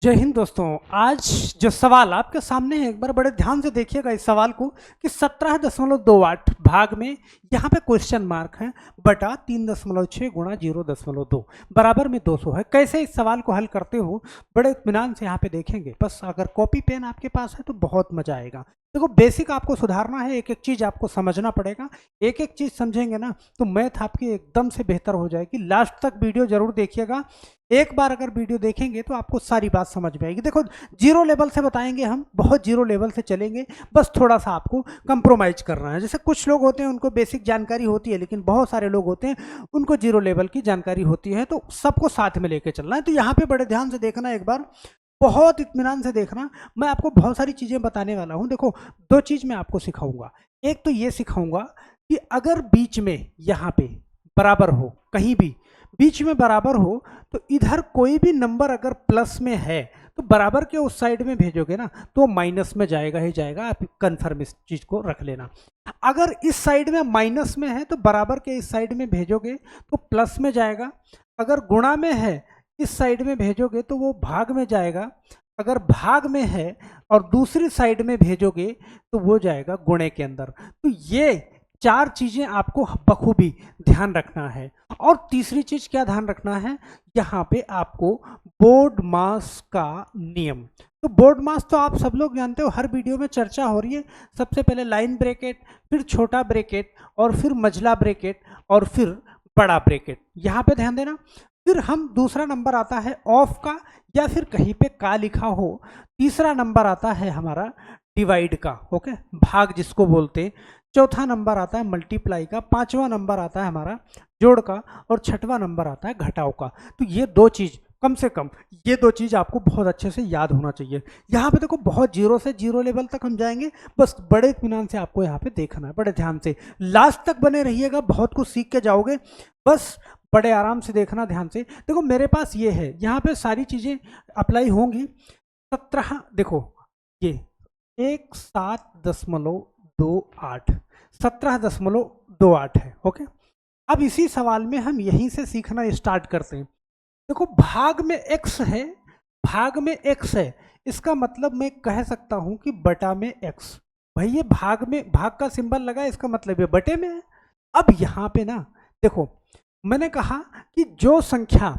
जय हिंद दोस्तों। आज जो सवाल आपके सामने है, एक बार बड़े ध्यान से देखिएगा इस सवाल को कि 17.28 भाग में यहाँ पे क्वेश्चन मार्क है बटा 3.6 गुणा 0.2 बराबर में 200 है। कैसे इस सवाल को हल करते हो बड़े इत्मीनान से यहाँ पे देखेंगे। बस अगर कॉपी पेन आपके पास है तो बहुत मजा आएगा। देखो, बेसिक आपको सुधारना है, एक एक चीज़ आपको समझना पड़ेगा। एक एक चीज़ समझेंगे ना तो मैथ आपकी एकदम से बेहतर हो जाएगी। लास्ट तक वीडियो जरूर देखिएगा। एक बार अगर वीडियो देखेंगे तो आपको सारी बात समझ में आएगी। देखो, जीरो लेवल से बताएंगे, हम बहुत जीरो लेवल से चलेंगे। बस थोड़ा सा आपको कंप्रोमाइज करना है। जैसे कुछ लोग होते हैं उनको बेसिक जानकारी होती है, लेकिन बहुत सारे लोग होते हैं उनको जीरो लेवल की जानकारी होती है, तो सबको साथ में लेके चलना है। तो यहाँ पे बड़े ध्यान से देखना, एक बार बहुत इत्मीनान से देखना। मैं आपको बहुत सारी चीज़ें बताने वाला हूँ। देखो, दो चीज़ मैं आपको सिखाऊंगा। एक तो ये सिखाऊंगा कि अगर बीच में यहाँ पे बराबर हो, कहीं भी बीच में बराबर हो, तो इधर कोई भी नंबर अगर प्लस में है तो बराबर के उस साइड में भेजोगे ना तो माइनस में जाएगा ही जाएगा। आप कंफर्म इस चीज़ को रख लेना। अगर इस साइड में माइनस में है तो बराबर के इस साइड में भेजोगे तो प्लस में जाएगा। अगर गुणा में है इस साइड में भेजोगे तो वो भाग में जाएगा। अगर भाग में है और दूसरी साइड में भेजोगे तो वो जाएगा गुणे के अंदर। तो ये चार चीजें आपको बखूबी ध्यान रखना है। और तीसरी चीज क्या ध्यान रखना है, यहाँ पे आपको बोर्ड मास का नियम। तो बोर्ड मास तो आप सब लोग जानते हो, हर वीडियो में चर्चा हो रही है। सबसे पहले लाइन ब्रैकेट, फिर छोटा ब्रैकेट, और फिर मझला ब्रैकेट, और फिर बड़ा ब्रैकेट। यहाँ पे ध्यान देना। फिर हम दूसरा नंबर आता है ऑफ का, या फिर कहीं पे का लिखा हो। तीसरा नंबर आता है हमारा डिवाइड का, ओके, भाग जिसको बोलते हैं। चौथा नंबर आता है मल्टीप्लाई का। पांचवा नंबर आता है हमारा जोड़ का, और छठवां नंबर आता है घटाव का। तो ये दो चीज, कम से कम ये दो चीज आपको बहुत अच्छे से याद होना चाहिए। यहाँ पे देखो, बहुत जीरो से जीरो लेवल तक हम जाएंगे। बस बड़े इत्मीनान से आपको यहाँ पे देखना है, बड़े ध्यान से लास्ट तक बने रहिएगा। बहुत कुछ सीख के जाओगे। बस बड़े आराम से देखना, ध्यान से देखो। मेरे पास ये है, यहाँ पे सारी चीजें अप्लाई होंगी। 17, देखो ये 17.28 17.28 है, ओके। अब इसी सवाल में हम यहीं से सीखना स्टार्ट करते हैं। देखो, भाग में x है, भाग में x है, इसका मतलब मैं कह सकता हूं कि बटा में x। भाई ये भाग में, भाग का सिंबल लगा, इसका मतलब ये बटे में है। अब यहाँ पे ना देखो, मैंने कहा कि जो संख्या,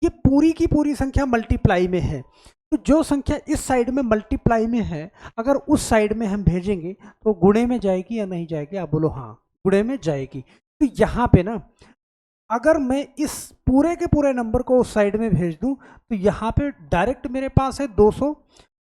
ये पूरी की पूरी संख्या मल्टीप्लाई में है, तो जो संख्या इस साइड में मल्टीप्लाई में है, अगर उस साइड में हम भेजेंगे तो गुणे में जाएगी या नहीं जाएगी? आप बोलो हाँ, गुणे में जाएगी। तो यहाँ पे ना अगर मैं इस पूरे के पूरे नंबर को उस साइड में भेज दूं तो यहाँ पे डायरेक्ट मेरे पास है 200,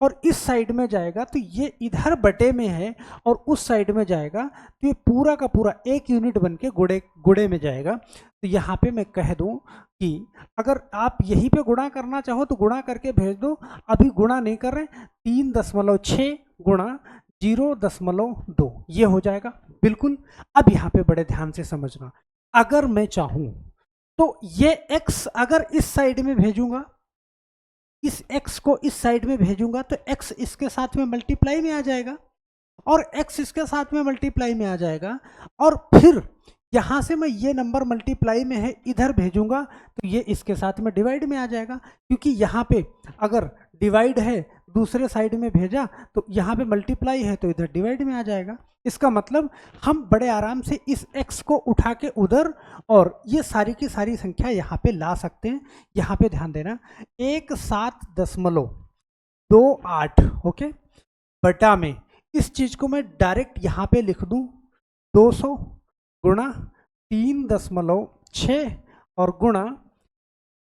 और इस साइड में जाएगा तो ये इधर बटे में है, और उस साइड में जाएगा तो ये पूरा का पूरा एक यूनिट बन के गुणे गुणे में जाएगा। तो यहाँ पे मैं कह दूं कि अगर आप यहीं पे गुणा करना चाहो तो गुणा करके भेज दो। अभी गुणा नहीं कर रहे, 3.6 गुणा 0.2 ये हो जाएगा बिल्कुल। अब यहाँ पे बड़े ध्यान से समझना, अगर मैं चाहूं तो ये x अगर इस साइड में भेजूंगा, इस x को इस साइड में भेजूंगा तो x इसके साथ में मल्टीप्लाई में आ जाएगा, और x इसके साथ में मल्टीप्लाई में आ जाएगा। और फिर यहां से मैं ये नंबर मल्टीप्लाई में है इधर भेजूंगा तो ये इसके साथ में डिवाइड में आ जाएगा, क्योंकि यहाँ पे अगर डिवाइड है दूसरे साइड में भेजा तो यहाँ पे मल्टीप्लाई है तो इधर डिवाइड में आ जाएगा। इसका मतलब हम बड़े आराम से इस x को उठा के उधर, और ये सारी की सारी संख्या यहाँ पे ला सकते हैं। यहाँ पे ध्यान देना, 17.28, ओके, बटा में इस चीज को मैं डायरेक्ट यहाँ पे लिख दूं 200 गुणा 3.6 और गुणा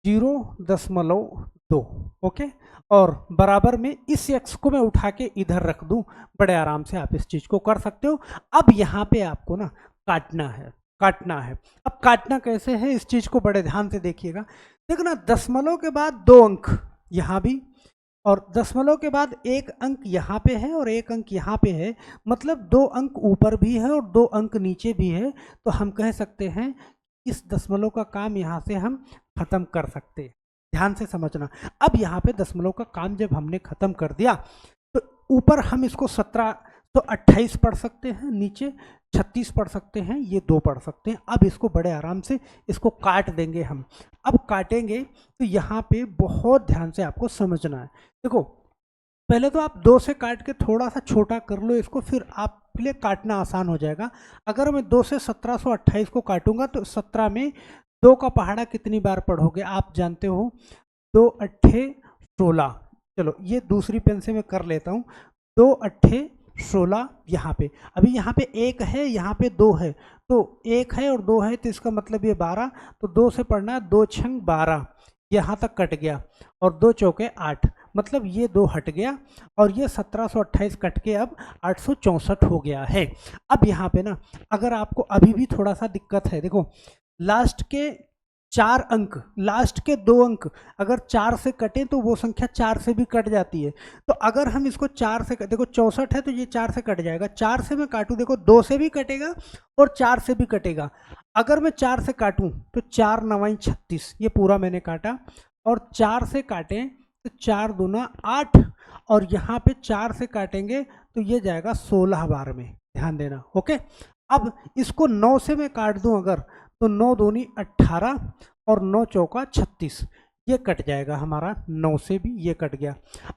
0.2, ओके, और बराबर में इस x को मैं उठा के इधर रख दूं। बड़े आराम से आप इस चीज को कर सकते हो। अब यहाँ पे आपको ना काटना है, काटना है। अब काटना कैसे है, इस चीज को बड़े ध्यान से देखिएगा। देखो ना, दशमलव के बाद 2 अंक यहाँ भी, और दशमलव के बाद 1 अंक यहाँ पे है और 1 अंक यहाँ पे है, मतलब 2 अंक ऊपर भी है और 2 अंक नीचे भी है। तो हम कह सकते हैं इस दशमलव का काम यहाँ से हम खत्म कर सकते हैं। ध्यान से समझना। अब यहाँ पे दशमलव का काम जब हमने खत्म कर दिया तो ऊपर हम इसको तो 28 पढ़ सकते हैं, नीचे 36 पढ़ सकते हैं, ये 2 पढ़ सकते हैं। अब इसको बड़े आराम से इसको काट देंगे हम। अब काटेंगे तो यहाँ पे बहुत ध्यान से आपको समझना है। देखो पहले तो आप 2 से काट के थोड़ा सा छोटा कर लो इसको, फिर आपके लिए काटना आसान हो जाएगा। अगर मैं 2 से 1728 को काटूंगा तो 17 में 2 का पहाड़ा कितनी बार पढ़ोगे आप जानते हो, 2 अट्ठे 16। चलो ये दूसरी पेन से मैं कर लेता हूँ, 2 अट्ठे 16। यहाँ पे अभी यहाँ पे 1 है, यहाँ पे 2 है, तो 1 है और 2 है तो इसका मतलब ये 12। तो 2 से पढ़ना है, 2 छंग 12, यहाँ तक कट गया, और 2 चौके 8, मतलब ये 2 हट गया, और ये 1728 कट के अब 864 हो गया है। अब यहाँ पे ना अगर आपको अभी भी थोड़ा सा दिक्कत है, देखो लास्ट के 4 अंक, लास्ट के 2 अंक अगर 4 से कटें तो वो संख्या 4 से भी कट जाती है। तो अगर हम इसको 4 से, देखो 64 है तो ये 4 से कट जाएगा, 4 से मैं काटूं, देखो 2 से भी कटेगा और 4 से भी कटेगा। अगर मैं 4 से काटूं तो 4 9 36, ये पूरा मैंने काटा, और 4 से काटें तो 4 दूना 8, और यहाँ पे 4 से काटेंगे तो ये जाएगा 16 बार में, ध्यान देना। ओके, अब इसको 9 से मैं काट दूं अगर, तो 9 दूनी 18 और 9 चौका 36, ये कट जाएगा हमारा, 9 से भी ये कट गया।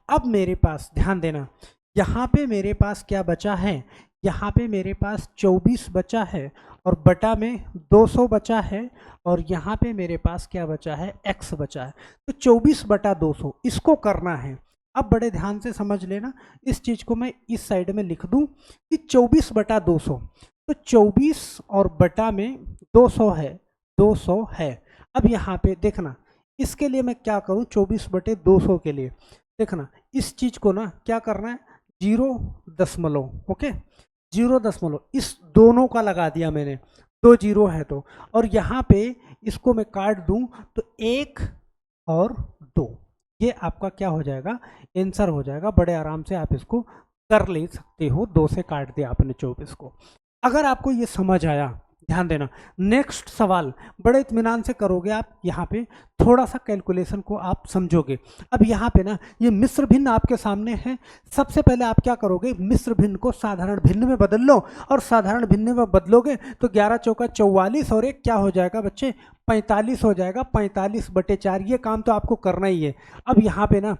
अब मेरे पास ध्यान देना, यहाँ पे मेरे पास क्या बचा है, यहाँ पे मेरे पास 24 बचा है, और बटा में 200 बचा है, और यहाँ पे मेरे पास क्या बचा है, x बचा है। तो 24 बटा 200 इसको करना है। अब बड़े ध्यान से समझ लेना, इस चीज़ को मैं इस साइड में लिख दूं कि 24 बटा 200, तो 24 और बटा में 200 है, 200 है। अब यहाँ पे देखना, इसके लिए मैं क्या करूँ, 24 बटे 200 के लिए देखना, इस चीज़ को ना क्या करना है, 0.0, ओके 0.0 इस दोनों का लगा दिया मैंने, 2 0 है तो, और यहाँ पे इसको मैं काट दूं तो 1 और 2, ये आपका क्या हो जाएगा, आंसर हो जाएगा। बड़े आराम से आप इसको कर ले सकते हो, 2 से काट दिया आपने 24 को। अगर आपको ये समझ आया, ध्यान देना, नेक्स्ट सवाल बड़े इत्मीनान से करोगे आप, यहाँ पे थोड़ा सा कैलकुलेशन को आप समझोगे। अब यहाँ पे ना ये मिश्र भिन्न आपके सामने है। सबसे पहले आप क्या करोगे, मिश्र भिन्न को साधारण भिन्न में बदल लो, और साधारण भिन्न में बदलोगे तो 11 चौका 44 और 1 क्या हो जाएगा बच्चे, 45 हो जाएगा, 45 बटे 4, ये काम तो आपको करना ही है। अब यहाँ पे ना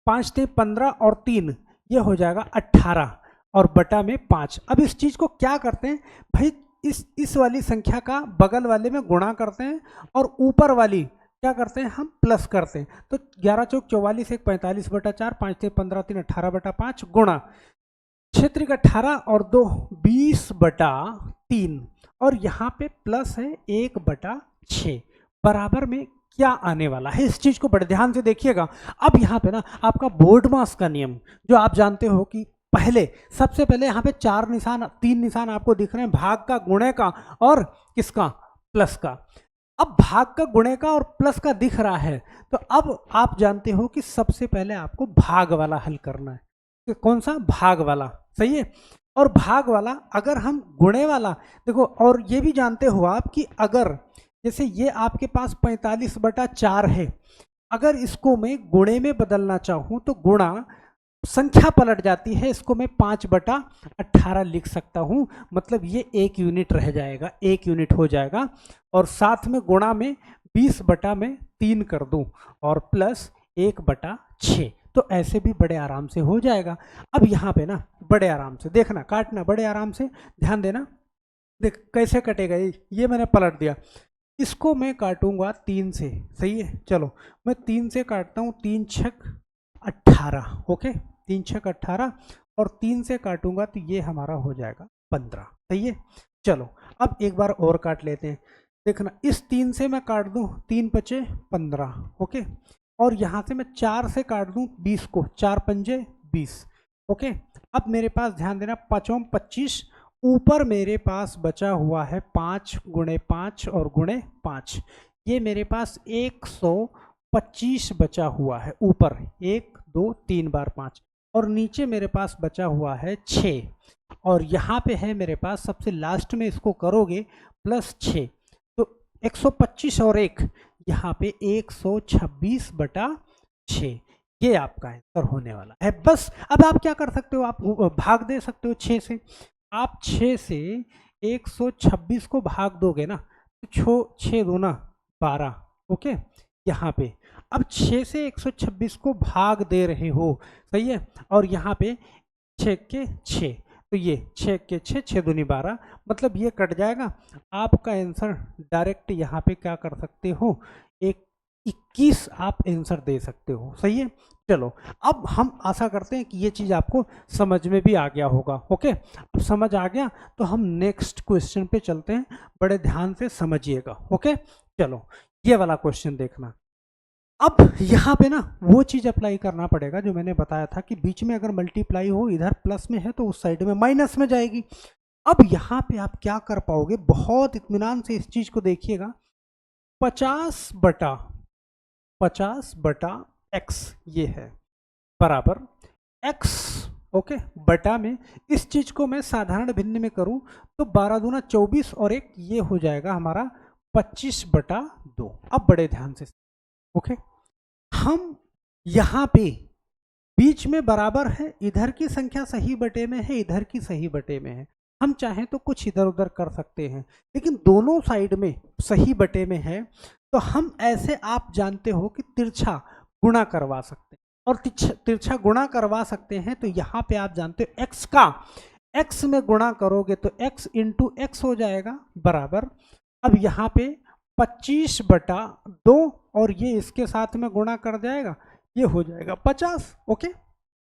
5 × 15 और 3, ये हो जाएगा 18 और बटा में 5। अब इस चीज़ को क्या करते हैं भाई, इस वाली संख्या का बगल वाले में गुणा करते हैं, और ऊपर वाली क्या करते हैं हम, प्लस करते हैं। तो 11 चौक 44, 1 45 बटा 4, 5 से 15 3 18 बटा 5, गुणा 6 18 और 2 20 बटा 3, और यहाँ पे प्लस है 1 बटा 6, बराबर में क्या आने वाला है, इस चीज को बड़े ध्यान से देखिएगा। अब यहाँ पे ना आपका बोर्ड मास का नियम जो आप जानते हो कि पहले, सबसे पहले यहाँ पे 4 निशान, 3 निशान आपको दिख रहे हैं, भाग का, गुणे का और किसका, प्लस का। अब भाग का, गुणे का और प्लस का दिख रहा है, तो अब आप जानते हो कि सबसे पहले आपको भाग वाला हल करना है। कि कौन सा, भाग वाला, सही है। और भाग वाला अगर हम गुणे वाला, देखो और ये भी जानते हो आप कि अगर जैसे ये आपके पास 45 बटा 4 है, अगर इसको मैं गुणे में बदलना चाहूँ तो गुणा संख्या पलट जाती है, इसको मैं 5 बटा 18 लिख सकता हूँ, मतलब ये 1 यूनिट रह जाएगा, 1 यूनिट हो जाएगा। और साथ में गुणा में 20 बटा में 3 कर दूँ और प्लस 1 बटा 6, तो ऐसे भी बड़े आराम से हो जाएगा। अब यहाँ पे ना बड़े आराम से देखना, काटना बड़े आराम से, ध्यान देना, देख कैसे कटेगा, ये मैंने पलट दिया, इसको मैं काटूंगा 3 से, सही है। चलो मैं 3 से काटता हूँ, 3 छक 18, ओके 3 छक 18, और 3 से काटूंगा तो ये हमारा हो जाएगा 15, सही है। चलो अब एक बार और काट लेते हैं, देखना इस 3 से मैं काट दूं, 3 पचे 15, ओके, और यहाँ से मैं 4 से काट दूं 20 को, 4 पंजे 20, ओके। अब मेरे पास ध्यान देना, 5 25, ऊपर मेरे पास बचा हुआ है 5 गुणे 5 और गुणे 5, ये मेरे पास 125 बचा हुआ है ऊपर, 1 2 3 बार 5, और नीचे मेरे पास बचा हुआ है 6, और यहाँ पे है मेरे पास सबसे लास्ट में इसको करोगे प्लस 6, तो 125 और 1, यहाँ पे 126 बटा 6, ये आपका आंसर होने वाला है। बस अब आप क्या कर सकते हो, आप भाग दे सकते हो 6 से। आप 6 से 126 को भाग दोगे ना तो 6 दूना 12। ओके, यहाँ पे अब 6 से 126 को भाग दे रहे हो, सही है, और यहाँ पे 6 के 6, तो ये 6 के 6, 6 दूनी 12, मतलब ये कट जाएगा। आपका आंसर डायरेक्ट यहाँ पे क्या कर सकते हो, एक 21 आप आंसर दे सकते हो, सही है। चलो अब हम आशा करते हैं कि ये चीज़ आपको समझ में भी आ गया होगा। ओके, अब समझ आ गया तो हम नेक्स्ट क्वेश्चन पे चलते हैं, बड़े ध्यान से समझिएगा। ओके, चलो ये वाला क्वेश्चन देखना। अब यहाँ पे ना वो चीज़ अप्लाई करना पड़ेगा जो मैंने बताया था कि बीच में अगर मल्टीप्लाई हो, इधर प्लस में है तो उस साइड में माइनस में जाएगी। अब यहाँ पे आप क्या कर पाओगे, बहुत इत्मीनान से इस चीज़ को देखिएगा। 50/50 x ये है बराबर x। ओके, बटा में इस चीज को मैं साधारण भिन्न में करूं तो 12 दूना 24 और एक ये हो जाएगा हमारा 25/2। अब बड़े ध्यान से, ओके, हम यहाँ पे बीच में बराबर है, इधर की संख्या सही बटे में है, इधर की सही बटे में है। हम चाहें तो कुछ इधर उधर कर सकते हैं, लेकिन दोनों साइड में सही बटे में है तो हम ऐसे, आप जानते हो कि तिरछा गुणा करवा सकते हैं, और तिरछा गुणा करवा सकते हैं तो यहाँ पे आप जानते हो x का x में गुणा करोगे तो x इंटू एक्स हो जाएगा बराबर। अब यहाँ पे 25/2 और ये इसके साथ में गुणा कर जाएगा, ये हो जाएगा 50। ओके,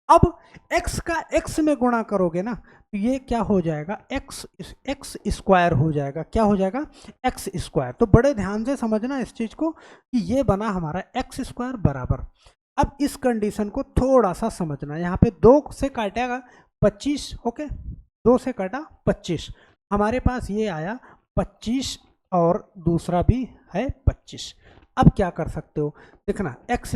अब x का x में गुणा करोगे ना तो ये क्या हो जाएगा, x स्क्वायर हो जाएगा। क्या हो जाएगा, x स्क्वायर। तो बड़े ध्यान से समझना इस चीज को कि ये बना हमारा x स्क्वायर बराबर। अब इस कंडीशन को थोड़ा सा समझना, यहाँ पे 2 से काटेगा 25। ओके, 2 से काटा 25, हमारे पास ये आया 25 और दूसरा भी है 25। अब क्या कर सकते हो, देखना x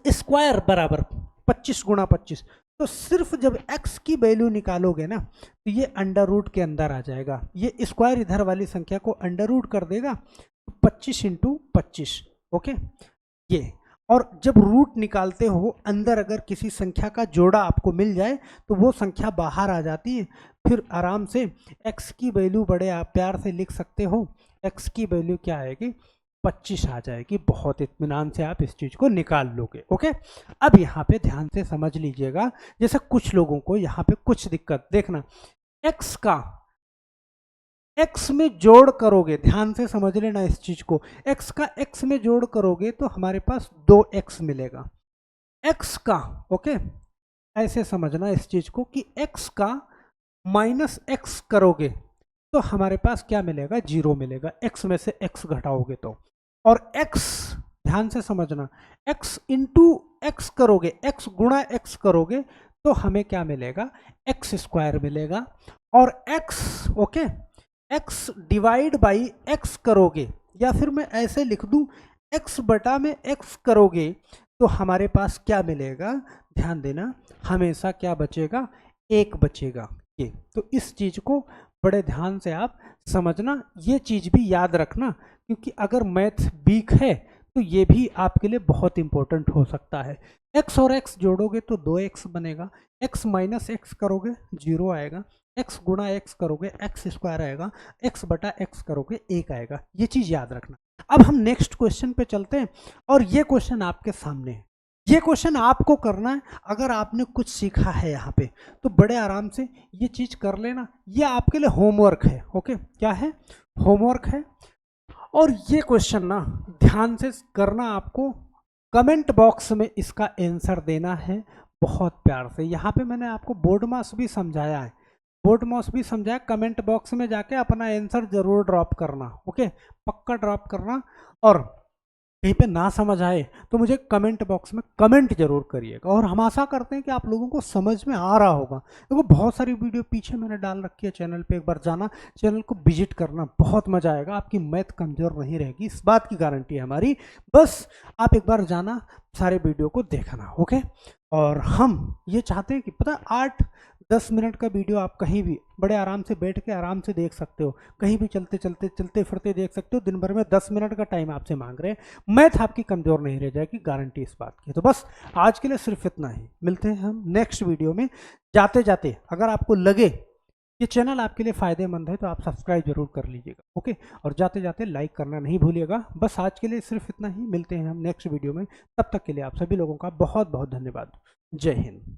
स्क्वायर बराबर 25 गुणा 25, तो सिर्फ जब x की वैल्यू निकालोगे ना तो ये अंडर रूट के अंदर आ जाएगा, ये स्क्वायर इधर वाली संख्या को अंडर रूट कर देगा, 25 इंटू 25। ओके, ये, और जब रूट निकालते हो अंदर अगर किसी संख्या का जोड़ा आपको मिल जाए तो वो संख्या बाहर आ जाती है, फिर आराम से x की वैल्यू बड़े आप प्यार से लिख सकते हो, x की वैल्यू क्या आएगी, 25 आ जाएगी। बहुत इत्मीनान से आप इस चीज को निकाल लोगे। ओके, अब यहाँ पे ध्यान से समझ लीजिएगा, जैसे कुछ लोगों को यहाँ पे कुछ दिक्कत, देखना x का x में जोड़ करोगे, ध्यान से समझ लेना इस चीज को, x का x में जोड़ करोगे तो हमारे पास 2x मिलेगा। x का, ओके, ऐसे समझना इस चीज को कि x का माइनस x करोगे तो हमारे पास क्या मिलेगा, 0 मिलेगा, x में से x घटाओगे तो। और x, ध्यान से समझना, x इंटू एक्स करोगे, x गुणा x करोगे तो हमें क्या मिलेगा, x स्क्वायर मिलेगा। और x, okay, x divide by x करोगे, या फिर मैं ऐसे लिख दूं x बटा में x करोगे तो हमारे पास क्या मिलेगा, ध्यान देना, हमेशा क्या बचेगा, 1 बचेगा। ये तो इस चीज को बड़े ध्यान से आप समझना, ये चीज भी याद रखना, क्योंकि अगर मैथ वीक है तो ये भी आपके लिए बहुत इंपॉर्टेंट हो सकता है। x और x जोड़ोगे तो 2x बनेगा, x माइनस एक्स करोगे 0 आएगा, x गुणा x करोगे x स्क्वायर आएगा, x बटा x करोगे 1 आएगा। ये चीज याद रखना। अब हम नेक्स्ट क्वेश्चन पे चलते हैं, और ये क्वेश्चन आपके सामने है, ये क्वेश्चन आपको करना है। अगर आपने कुछ सीखा है यहाँ पे तो बड़े आराम से ये चीज कर लेना, ये आपके लिए होमवर्क है। ओके, क्या है, होमवर्क है। और ये क्वेश्चन ना ध्यान से करना, आपको कमेंट बॉक्स में इसका आंसर देना है बहुत प्यार से। यहाँ पे मैंने आपको बोर्ड मास भी समझाया है, बोर्ड मास भी समझाया, कमेंट बॉक्स में जाके अपना आंसर जरूर ड्रॉप करना। ओके, पक्का ड्रॉप करना, और कहीं पे ना समझ आए तो मुझे कमेंट बॉक्स में कमेंट जरूर करिएगा। और हम आशा करते हैं कि आप लोगों को समझ में आ रहा होगा। देखो बहुत सारी वीडियो पीछे मैंने डाल रखी है चैनल पे, एक बार जाना, चैनल को विजिट करना, बहुत मजा आएगा, आपकी मैथ कमजोर नहीं रहेगी, इस बात की गारंटी है हमारी। बस आप एक बार जाना, सारे वीडियो को देखना। ओके, और हम ये चाहते हैं कि पता 8-10 मिनट का वीडियो आप कहीं भी बड़े आराम से बैठ के आराम से देख सकते हो, कहीं भी चलते फिरते देख सकते हो। दिन भर में 10 मिनट का टाइम आपसे मांग रहे हैं, मैथ आपकी कमज़ोर नहीं रह जाएगी, गारंटी इस बात की। तो बस आज के लिए सिर्फ इतना ही, मिलते हैं हम नेक्स्ट वीडियो में। जाते जाते अगर आपको लगे ये चैनल आपके लिए फ़ायदेमंद है तो आप सब्सक्राइब जरूर कर लीजिएगा, ओके। और जाते जाते लाइक करना नहीं भूलिएगा। बस आज के लिए सिर्फ इतना ही, मिलते हैं हम नेक्स्ट वीडियो में। तब तक के लिए आप सभी लोगों का बहुत बहुत धन्यवाद। जय हिंद।